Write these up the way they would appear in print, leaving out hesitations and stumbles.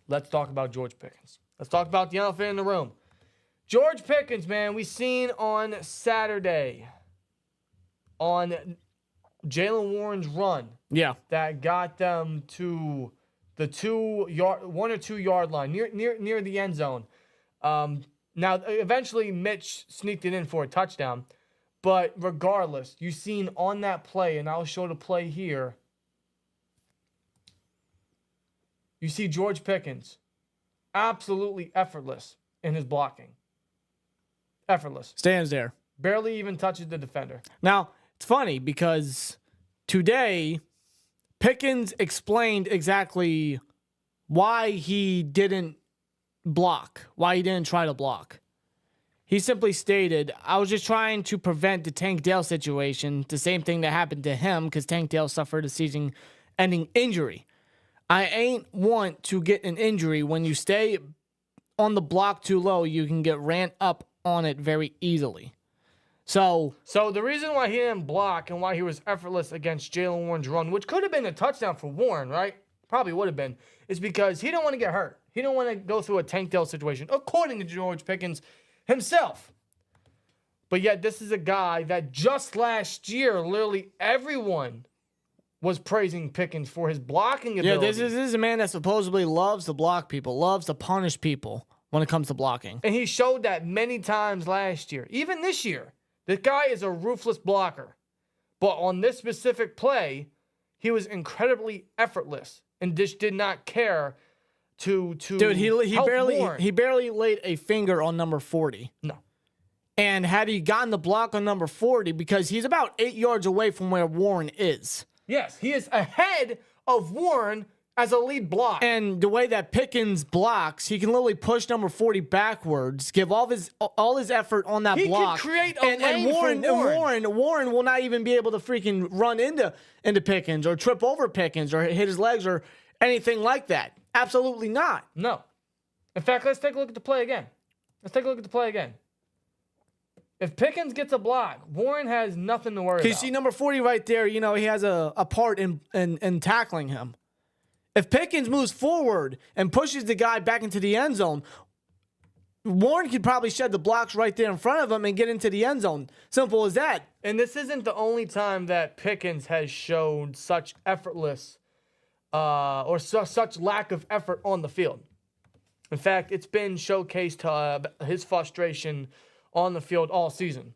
let's talk about George Pickens. Let's talk about the elephant in the room. George Pickens, man, we seen on Saturday on Jaylen Warren's run. Yeah. That got them to the 1 or 2 yard line near the end zone. Now, eventually Mitch sneaked it in for a touchdown. But regardless, you seen on that play, and I'll show the play here. You see George Pickens absolutely effortless in his blocking. Effortless. Stands there. Barely even touches the defender. Now, it's funny because today, Pickens explained exactly why he didn't block, why he didn't try to block. He simply stated, I was just trying to prevent the Tank Dell situation, the same thing that happened to him because Tank Dell suffered a season-ending injury. I ain't want to get an injury. When you stay on the block too low, you can get ran up on it very easily. So the reason why he didn't block and why he was effortless against Jaylen Warren's run, which could have been a touchdown for Warren, right? Probably would have been, is because he didn't want to get hurt. He didn't want to go through a Tank Dell situation, according to George Pickens himself. But yet this is a guy that just last year, literally everyone was praising Pickens for his blocking ability. Yeah, this is a man that supposedly loves to block people, loves to punish people when it comes to blocking. And he showed that many times last year. Even this year, this guy is a ruthless blocker. But on this specific play, he was incredibly effortless and just did not care to Dude, he help barely Warren. he barely laid a finger on number 40. No. And had he gotten the block on number 40, because he's about 8 yards away from where Warren is. Yes, he is ahead of Warren as a lead block. And the way that Pickens blocks, he can literally push number 40 backwards, give all his effort on that block. He can create a lane for Warren. Warren will not even be able to freaking run into Pickens or trip over Pickens or hit his legs or anything like that. Absolutely not. No. In fact, let's take a look at the play again. If Pickens gets a block, Warren has nothing to worry about. You see number 40 right there, he has a part in tackling him. If Pickens moves forward and pushes the guy back into the end zone, Warren could probably shed the blocks right there in front of him and get into the end zone. Simple as that. And this isn't the only time that Pickens has shown such effortless or such lack of effort on the field. In fact, it's been showcased his frustration on the field all season.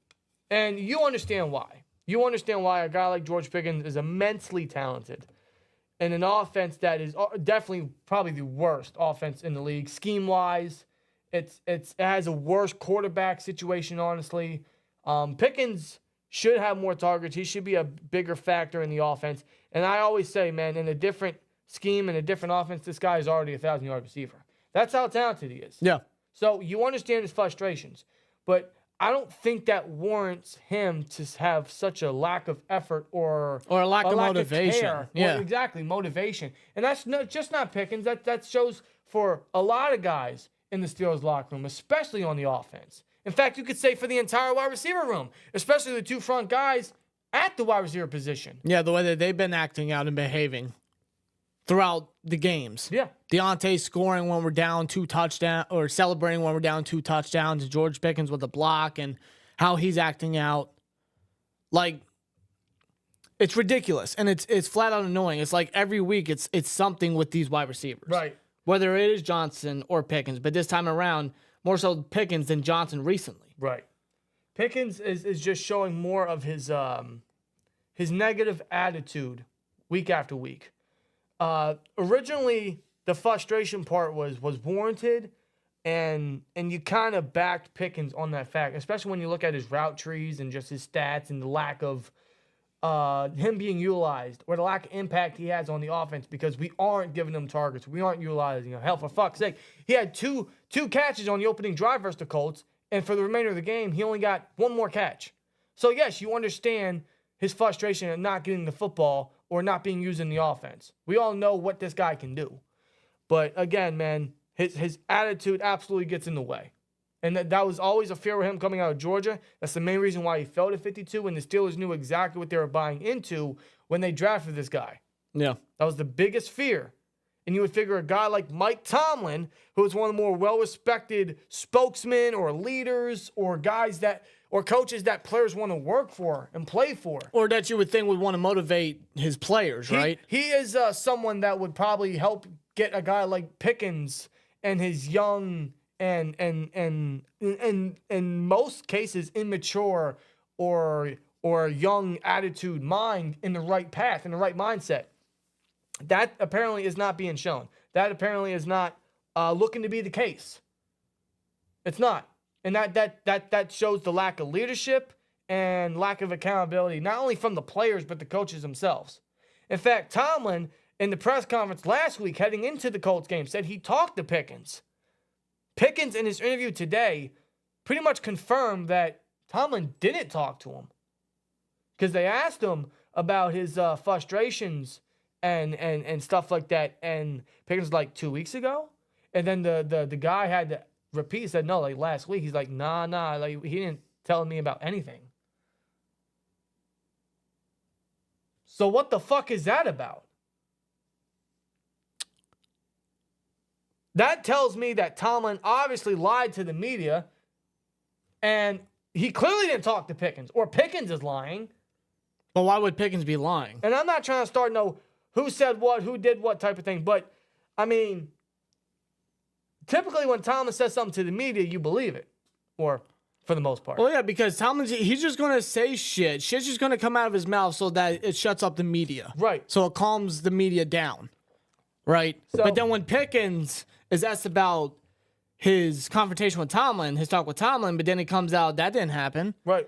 And you understand why. You understand why a guy like George Pickens is immensely talented in an offense that is definitely probably the worst offense in the league. Scheme-wise, it has a worse quarterback situation, honestly. Pickens should have more targets. He should be a bigger factor in the offense. And I always say, man, in a different scheme and a different offense, this guy is already a 1,000-yard receiver. That's how talented he is. Yeah. So you understand his frustrations. But I don't think that warrants him to have such a lack of effort or a lack of motivation. Care. Yeah, well, exactly, motivation. And that's just not Pickens. That shows for a lot of guys in the Steelers locker room, especially on the offense. In fact, you could say for the entire wide receiver room, especially the two front guys at the wide receiver position. Yeah, the way that they've been acting out and behaving throughout the games. Yeah. Deontay scoring when we're down 2 touchdowns, or celebrating when we're down 2 touchdowns. George Pickens with a block and how he's acting out. Like, it's ridiculous. And it's flat out annoying. It's like every week it's something with these wide receivers. Right. Whether it is Johnson or Pickens. But this time around, more so Pickens than Johnson recently. Right. Pickens is just showing more of his negative attitude week after week. Originally, the frustration part was warranted, and you kind of backed Pickens on that fact, especially when you look at his route trees and just his stats and the lack of him being utilized or the lack of impact he has on the offense because we aren't giving him targets. We aren't utilizing him. Hell, for fuck's sake, he had two catches on the opening drive versus the Colts, and for the remainder of the game, he only got 1 more catch. So, yes, you understand his frustration at not getting the football or not being used in the offense. We all know what this guy can do. But again, man, his attitude absolutely gets in the way. And that was always a fear with him coming out of Georgia. That's the main reason why he fell to 52, and the Steelers knew exactly what they were buying into when they drafted this guy. Yeah. That was the biggest fear. And you would figure a guy like Mike Tomlin, who is one of the more well-respected spokesmen or leaders or coaches that players want to work for and play for. Or that you would think would want to motivate his players, right? He is someone that would probably help get a guy like Pickens and his young and in most cases immature or young attitude mind in the right path, in the right mindset. That apparently is not being shown. That apparently is not looking to be the case. It's not. And that shows the lack of leadership and lack of accountability, not only from the players, but the coaches themselves. In fact, Tomlin, in the press conference last week heading into the Colts game, said he talked to Pickens. Pickens, in his interview today, pretty much confirmed that Tomlin didn't talk to him. Because they asked him about his frustrations and stuff like that. And Pickens was like 2 weeks ago. And then the guy had to repeat, said, no, like last week. He's like, nah, like he didn't tell me about anything. So what the fuck is that about? That tells me that Tomlin obviously lied to the media, and he clearly didn't talk to Pickens, or Pickens is lying. But why would Pickens be lying? And I'm not trying to start who said what, who did what type of thing, but I mean, typically when Tomlin says something to the media, you believe it, or for the most part. Well, yeah, because he's just going to say shit. Shit's just going to come out of his mouth so that it shuts up the media. Right. So it calms the media down. Right? But then when Pickens is asked about his confrontation with Tomlin, his talk with Tomlin, but then it comes out that didn't happen. Right.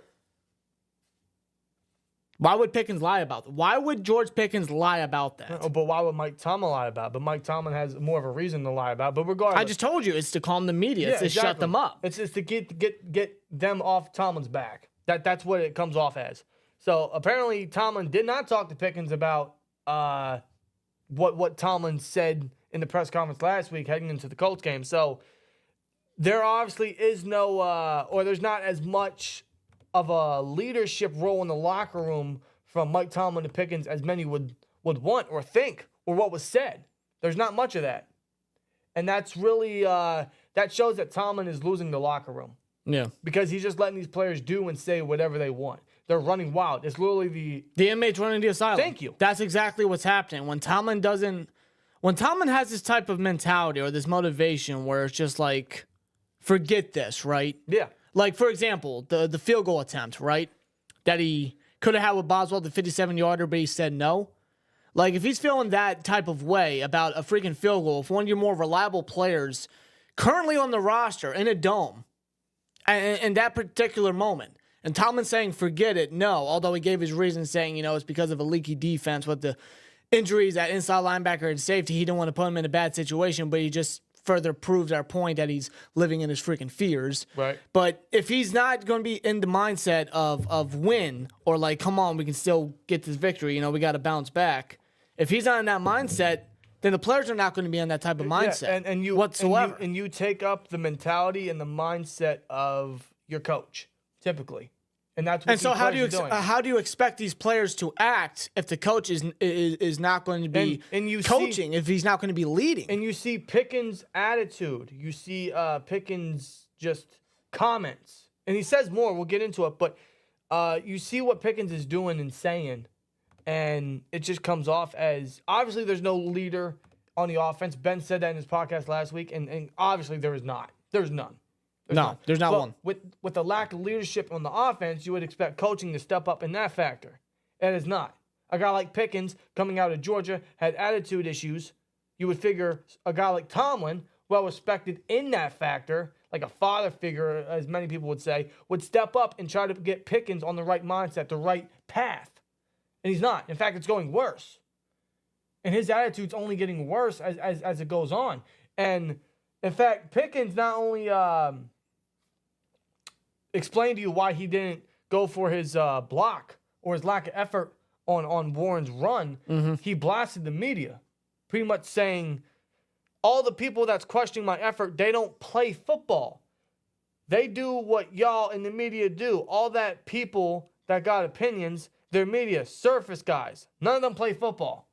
Why would Pickens lie about that? Why would George Pickens lie about that? Oh, but why would Mike Tomlin lie about it? But Mike Tomlin has more of a reason to lie about it. But regardless. I just told you, it's to calm the media. It's to shut them up. It's just to get them off Tomlin's back. That's what it comes off as. So apparently Tomlin did not talk to Pickens about what Tomlin said in the press conference last week heading into the Colts game. So there obviously is no, or there's not as much of a leadership role in the locker room from Mike Tomlin to Pickens as many would want or think, or what was said. There's not much of that. And that's really, that shows that Tomlin is losing the locker room. Yeah. Because he's just letting these players do and say whatever they want. They're running wild. It's literally the inmates running the asylum. Thank you. That's exactly what's happening. When Tomlin has this type of mentality or this motivation where it's just like, forget this, right? Yeah. Like, for example, the field goal attempt, right? That he could have had with Boswell, the 57-yarder, but he said no. Like, if he's feeling that type of way about a freaking field goal, if one of your more reliable players currently on the roster in a dome, in that particular moment, and Tomlin saying, forget it, no, although he gave his reason saying, it's because of a leaky defense with the injuries at inside linebacker and safety, he didn't want to put him in a bad situation, but he just further proves our point that he's living in his freaking fears. Right. But if he's not going to be in the mindset of win or like, come on, we can still get this victory, we got to bounce back. If he's not in that mindset, then the players are not going to be in that type of mindset whatsoever. And you take up the mentality and the mindset of your coach, typically. And that's what and so how do you expect these players to act if the coach is not going to be coaching, if he's not going to be leading? And you see Pickens' attitude. You see Pickens' just comments. And he says more. We'll get into it. But you see what Pickens is doing and saying. And it just comes off as, obviously there's no leader on the offense. Ben said that in his podcast last week. And obviously there is not. There's none. There's not one. With the lack of leadership on the offense, you would expect coaching to step up in that factor. It is not. A guy like Pickens, coming out of Georgia, had attitude issues. You would figure a guy like Tomlin, well-respected in that factor, like a father figure, as many people would say, would step up and try to get Pickens on the right mindset, the right path. And he's not. In fact, it's going worse. And his attitude's only getting worse as it goes on. And, in fact, Pickens not only explained to you why he didn't go for his block or his lack of effort on Warren's run. Mm-hmm. He blasted the media, pretty much saying, all the people that's questioning my effort, they don't play football. They do what y'all in the media do. All that people that got opinions, they're media, surface guys. None of them play football.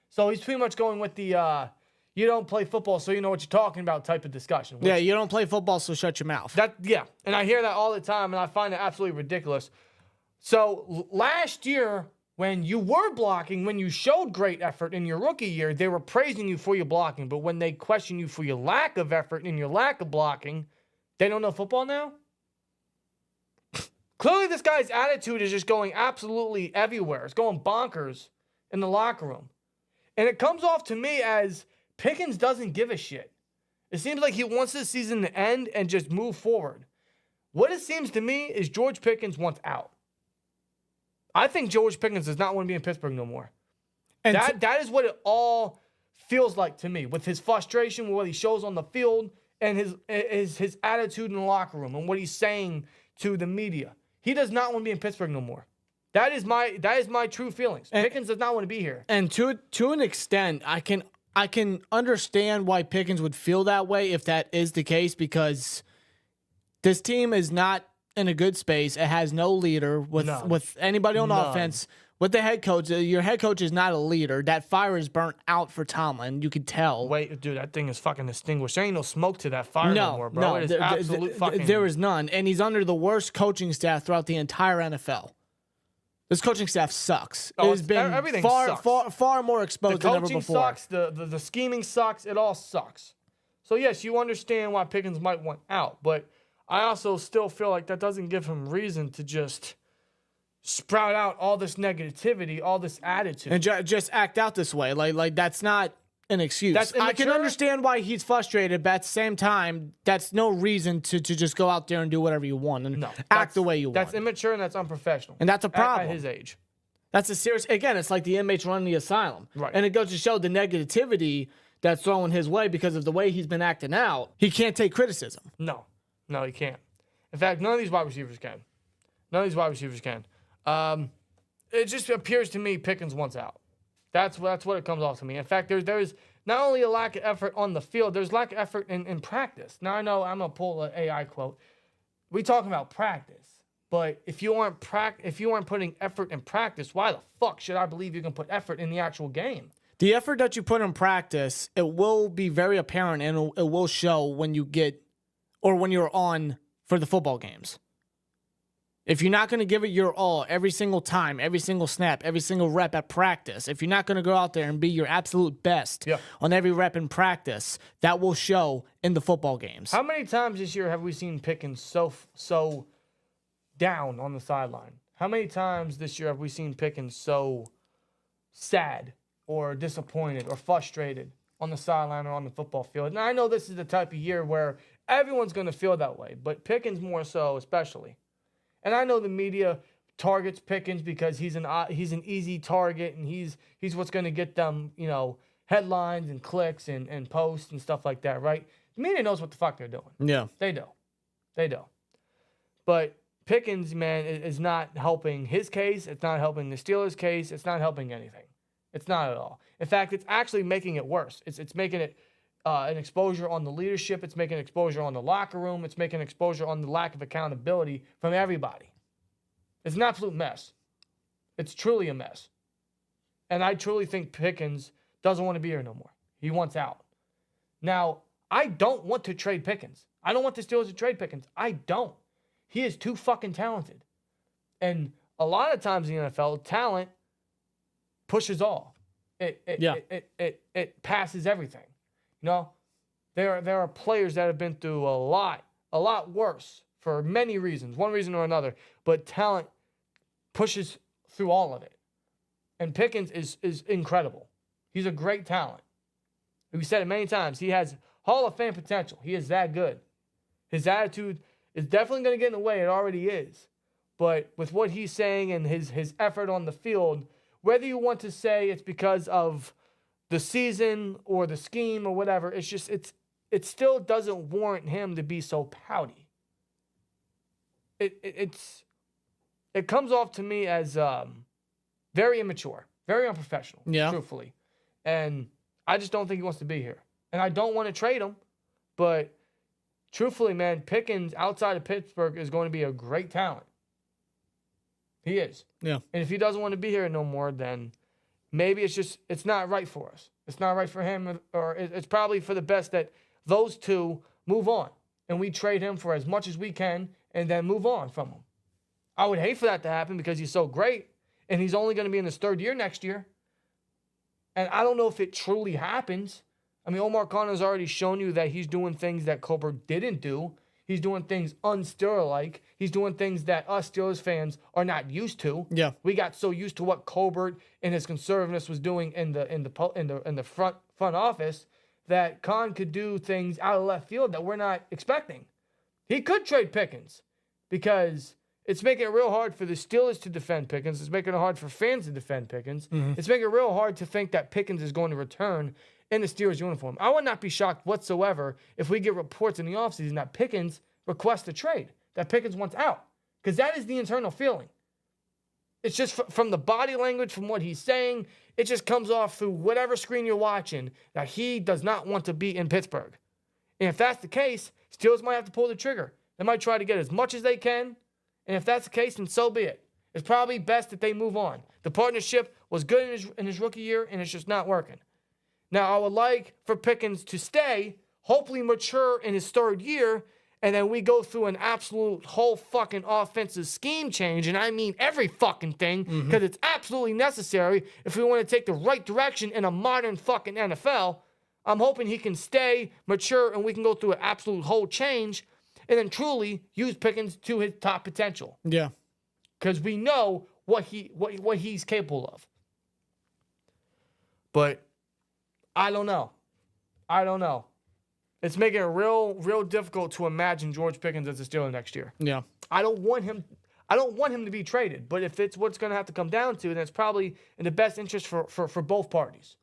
So he's pretty much going with the, you don't play football, so you know what you're talking about type of discussion. Yeah, you don't play football, so shut your mouth. And I hear that all the time, and I find it absolutely ridiculous. So last year, when you were blocking, when you showed great effort in your rookie year, they were praising you for your blocking. But when they question you for your lack of effort and your lack of blocking, they don't know football now? Clearly, this guy's attitude is just going absolutely everywhere. It's going bonkers in the locker room. And it comes off to me as Pickens doesn't give a shit. It seems like he wants this season to end and just move forward. What it seems to me is George Pickens wants out. I think George Pickens does not want to be in Pittsburgh no more. And that is what it all feels like to me, with his frustration, with what he shows on the field, and his attitude in the locker room, and what he's saying to the media. He does not want to be in Pittsburgh no more. That is my true feelings. Pickens does not want to be here. And to an extent, I can understand why Pickens would feel that way if that is the case, because this team is not in a good space. It has no leader with anybody on offense. With the head coach, your head coach is not a leader. That fire is burnt out for Tomlin. You could tell. Wait, dude, that thing is fucking extinguished. There ain't no smoke to that fire no more, bro. It is absolute fucking... There is none. And he's under the worst coaching staff throughout the entire NFL. This coaching staff sucks. It has been far more exposed than ever before. The coaching sucks. The scheming sucks. It all sucks. So, yes, you understand why Pickens might want out. But I also still feel like that doesn't give him reason to just sprout out all this negativity, all this attitude. And just act out this way. Like that's not an excuse. I can understand why he's frustrated, but at the same time, that's no reason to just go out there and do whatever you want and act the way you want. That's immature and that's unprofessional. And that's a problem. At his age. That's a serious... Again, it's like the inmates running the asylum. Right. And it goes to show the negativity that's thrown his way because of the way he's been acting out. He can't take criticism. No, he can't. In fact, none of these wide receivers can. It just appears to me Pickens wants out. That's what it comes off to me. In fact, there's not only a lack of effort on the field, there's lack of effort in practice. Now, I know I'm going to pull an AI quote. We talking about practice, but if you aren't putting effort in practice, why the fuck should I believe you can put effort in the actual game? The effort that you put in practice, it will be very apparent, and it will show when you're on for the football games. If you're not going to give it your all every single time, every single snap, every single rep at practice, if you're not going to go out there and be your absolute best on every rep in practice, that will show in the football games. How many times this year have we seen Pickens so down on the sideline? How many times this year have we seen Pickens so sad or disappointed or frustrated on the sideline or on the football field? Now, I know this is the type of year where everyone's going to feel that way, but Pickens more so especially. And I know the media targets Pickens because he's an easy target, and he's what's going to get them, headlines and clicks and posts and stuff like that, right? The media knows what the fuck they're doing. Yeah. They do. But Pickens, man, is not helping his case. It's not helping the Steelers' case. It's not helping anything. It's not at all. In fact, it's actually making it worse. It's making it an exposure on the leadership. It's making exposure on the locker room. It's making exposure on the lack of accountability from everybody. It's an absolute mess. It's truly a mess. And I truly think Pickens doesn't want to be here no more. He wants out. Now, I don't want to trade Pickens. I don't want the Steelers to trade Pickens. I don't. He is too fucking talented. And a lot of times in the NFL, talent pushes all. It passes everything. There are players that have been through a lot worse for many reasons, one reason or another, but talent pushes through all of it. And Pickens is incredible. He's a great talent. We said it many times. He has Hall of Fame potential. He is that good. His attitude is definitely going to get in the way. It already is. But with what he's saying and his effort on the field, whether you want to say it's because of the season or the scheme or whatever, it still doesn't warrant him to be so pouty. It comes off to me as very immature, very unprofessional, truthfully. And I just don't think he wants to be here. And I don't want to trade him, but truthfully, man, Pickens outside of Pittsburgh is going to be a great talent. He is. Yeah. And if he doesn't want to be here no more, then maybe it's not right for us. It's not right for him, or it's probably for the best that those two move on and we trade him for as much as we can and then move on from him. I would hate for that to happen because he's so great and he's only going to be in his third year next year. And I don't know if it truly happens. I mean, Omar Khan has already shown you that he's doing things that Colbert didn't do. He's doing things un-Steeler-like. He's doing things that us Steelers fans are not used to. Yeah. We got so used to what Colbert and his conservativeness was doing in the front office that Khan could do things out of left field that we're not expecting. He could trade Pickens because it's making it real hard for the Steelers to defend Pickens. It's making it hard for fans to defend Pickens. Mm-hmm. It's making it real hard to think that Pickens is going to return in the Steelers uniform. I would not be shocked whatsoever if we get reports in the offseason that Pickens requests a trade, that Pickens wants out, because that is the internal feeling. It's just from the body language, from what he's saying, it just comes off through whatever screen you're watching that he does not want to be in Pittsburgh. And if that's the case, Steelers might have to pull the trigger. They might try to get as much as they can, and if that's the case, then so be it. It's probably best that they move on. The partnership was good in his rookie year, and it's just not working. Now, I would like for Pickens to stay, hopefully mature in his third year, and then we go through an absolute whole fucking offensive scheme change, and I mean every fucking thing, because it's absolutely necessary if we want to take the right direction in a modern fucking NFL. I'm hoping he can stay, mature, and we can go through an absolute whole change, and then truly use Pickens to his top potential. Yeah. Because we know what he's capable of. But I don't know. It's making it real difficult to imagine George Pickens as a Steeler next year. Yeah. I don't want him to be traded, but if it's what's going to have to come down to, then it's probably in the best interest for both parties.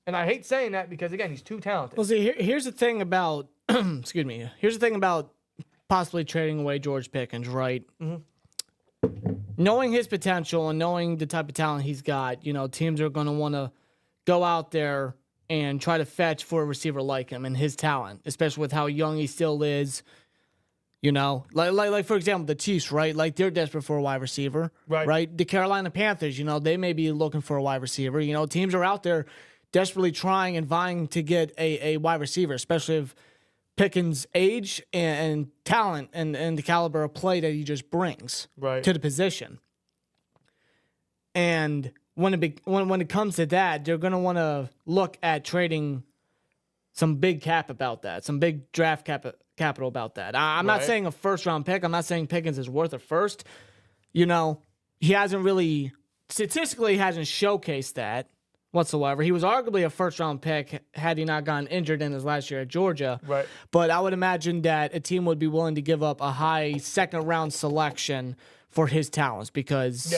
And I hate saying that because, again, he's too talented. Well, see, here's the thing about excuse me. Here's the thing about possibly trading away George Pickens, right? Mm-hmm. Knowing his potential and knowing the type of talent he's got, teams are going to want to go out there and try to fetch for a receiver like him and his talent, especially with how young he still is. Like for example, the Chiefs, right? Like they're desperate for a wide receiver, right? The Carolina Panthers, they may be looking for a wide receiver. Teams are out there desperately trying and vying to get a wide receiver, especially if Pickens' age and talent and the caliber of play that he just brings to the position. And when it comes to that, they're going to want to look at trading some big cap about that, some big draft capital about that. I'm not saying a first-round pick. I'm not saying Pickens is worth a first. He hasn't really, statistically hasn't showcased that whatsoever. He was arguably a first-round pick had he not gotten injured in his last year at Georgia. Right. But I would imagine that a team would be willing to give up a high second-round selection for his talents because,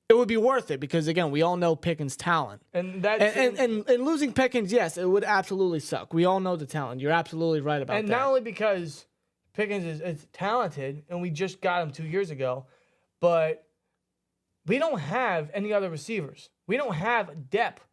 it would be worth it because, again, we all know Pickens' talent. And losing Pickens, yes, it would absolutely suck. We all know the talent. You're absolutely right about that. And not only because Pickens is talented, and we just got him 2 years ago, but we don't have any other receivers. We don't have depth.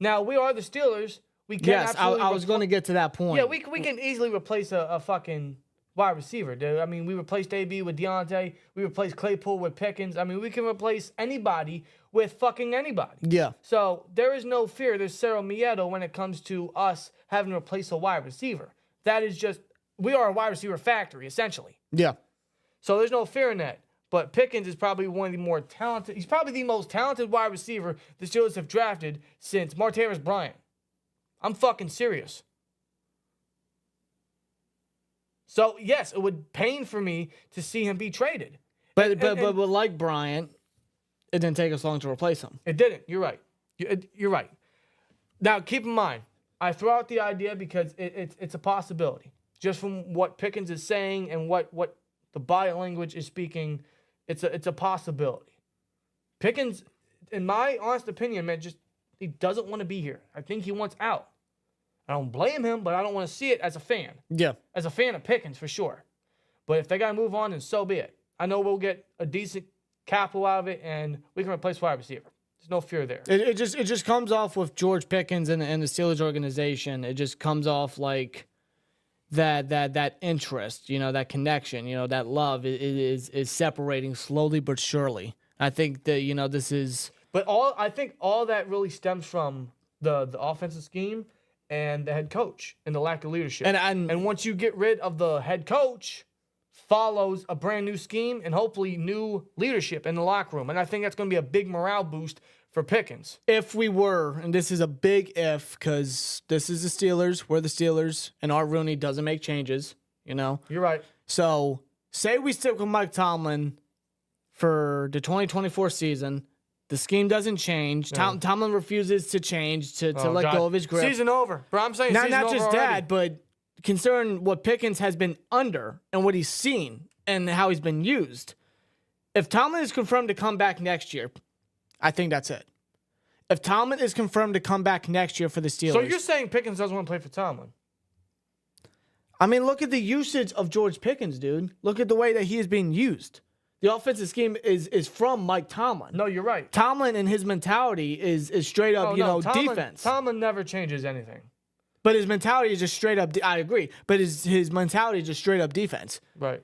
Now, we are the Steelers. We can I was going to get to that point. Yeah, we can easily replace a fucking wide receiver, dude. I mean, we replaced AB with Deontay. We replaced Claypool with Pickens. I mean, we can replace anybody with fucking anybody. Yeah. So there is no fear. There's Cero Miedo when it comes to us having to replace a wide receiver. That is just, we are a wide receiver factory, essentially. Yeah. So there's no fear in that. But Pickens is probably one of the more talented. He's probably the most talented wide receiver the Steelers have drafted since Martavis Bryant. I'm fucking serious. So, yes, it would pain for me to see him be traded. But like Bryant, it didn't take us long to replace him. It didn't. You're right. You're right. Now, keep in mind, I throw out the idea because it's a possibility. Just from what Pickens is saying and what the body language is speaking, it's a possibility. Pickens, in my honest opinion, man, he doesn't want to be here. I think he wants out. I don't blame him, but I don't want to see it as a fan. Yeah. As a fan of Pickens, for sure. But if they got to move on, then so be it. I know we'll get a decent capital out of it, and we can replace wide receiver. There's no fear there. It just comes off with George Pickens and the Steelers organization. It just comes off like that interest, that connection, that love is separating slowly but surely. I think that, this is But I think all that really stems from the offensive scheme and the head coach and the lack of leadership. And once you get rid of the head coach, follows a brand new scheme and hopefully new leadership in the locker room. And I think that's going to be a big morale boost for Pickens. If we were, and this is a big if, because this is the Steelers, we're the Steelers, and our Rooney doesn't make changes, you know? You're right. So say we stick with Mike Tomlin for the 2024 season. The scheme doesn't change. Yeah. Tomlin refuses to change, to let go of his grip. Season over. Bro, I'm saying not season over just already. that, but considering what Pickens has been under and what he's seen and how he's been used, if Tomlin is confirmed to come back next year, I think that's it. If Tomlin is confirmed to come back next year for the Steelers. So you're saying Pickens doesn't want to play for Tomlin? I mean, look at the usage of George Pickens, dude. Look at the way that he is being used. The offensive scheme is from Mike Tomlin. No, you're right. Tomlin and his mentality is straight up, defense. Tomlin never changes anything. But his mentality is just straight up. I agree. But his mentality is just straight up defense. Right.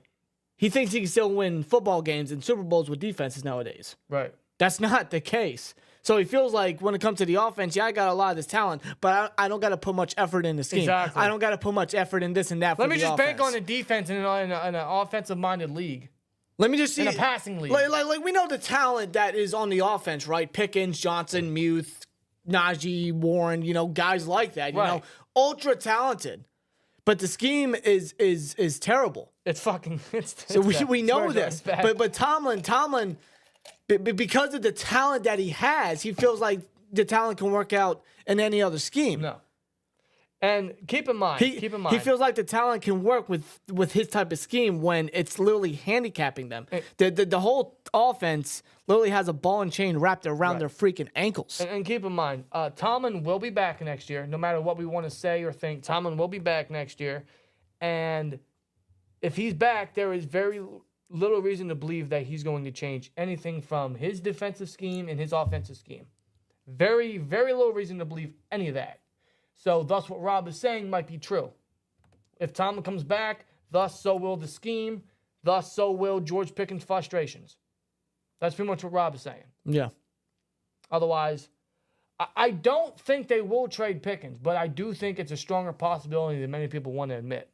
He thinks he can still win football games and Super Bowls with defenses nowadays. Right. That's not the case. So he feels like when it comes to the offense, yeah, I got a lot of this talent, but I don't got to put much effort in the scheme. Exactly. I don't got to put much effort in this and that. Let me just offense. bank on the defense in an offensive-minded league. Let me just see. In a passing league. Like we know the talent that is on the offense, right? Pickens, Johnson, Muth, Najee, Warren, guys like that, you know, ultra talented. But the scheme is terrible. It's fucking. So we know this. But Tomlin, because of the talent that he has, he feels like the talent can work out in any other scheme. No. And keep in mind, he feels like the talent can work with his type of scheme when it's literally handicapping them. The whole offense literally has a ball and chain wrapped around their freaking ankles. And keep in mind, Tomlin will be back next year. No matter what we want to say or think, Tomlin will be back next year. And if he's back, there is very little reason to believe that he's going to change anything from his defensive scheme and his offensive scheme. Very, very little reason to believe any of that. So thus what Rob is saying might be true. If Tomlin comes back, thus so will the scheme, thus so will George Pickens' frustrations. That's pretty much what Rob is saying. Yeah. Otherwise, I don't think they will trade Pickens, but I do think it's a stronger possibility than many people want to admit.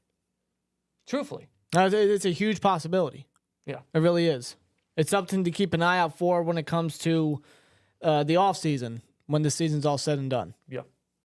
Truthfully. It's a huge possibility. Yeah. It really is. It's something to keep an eye out for when it comes to the offseason, when the season's all said and done. Yeah.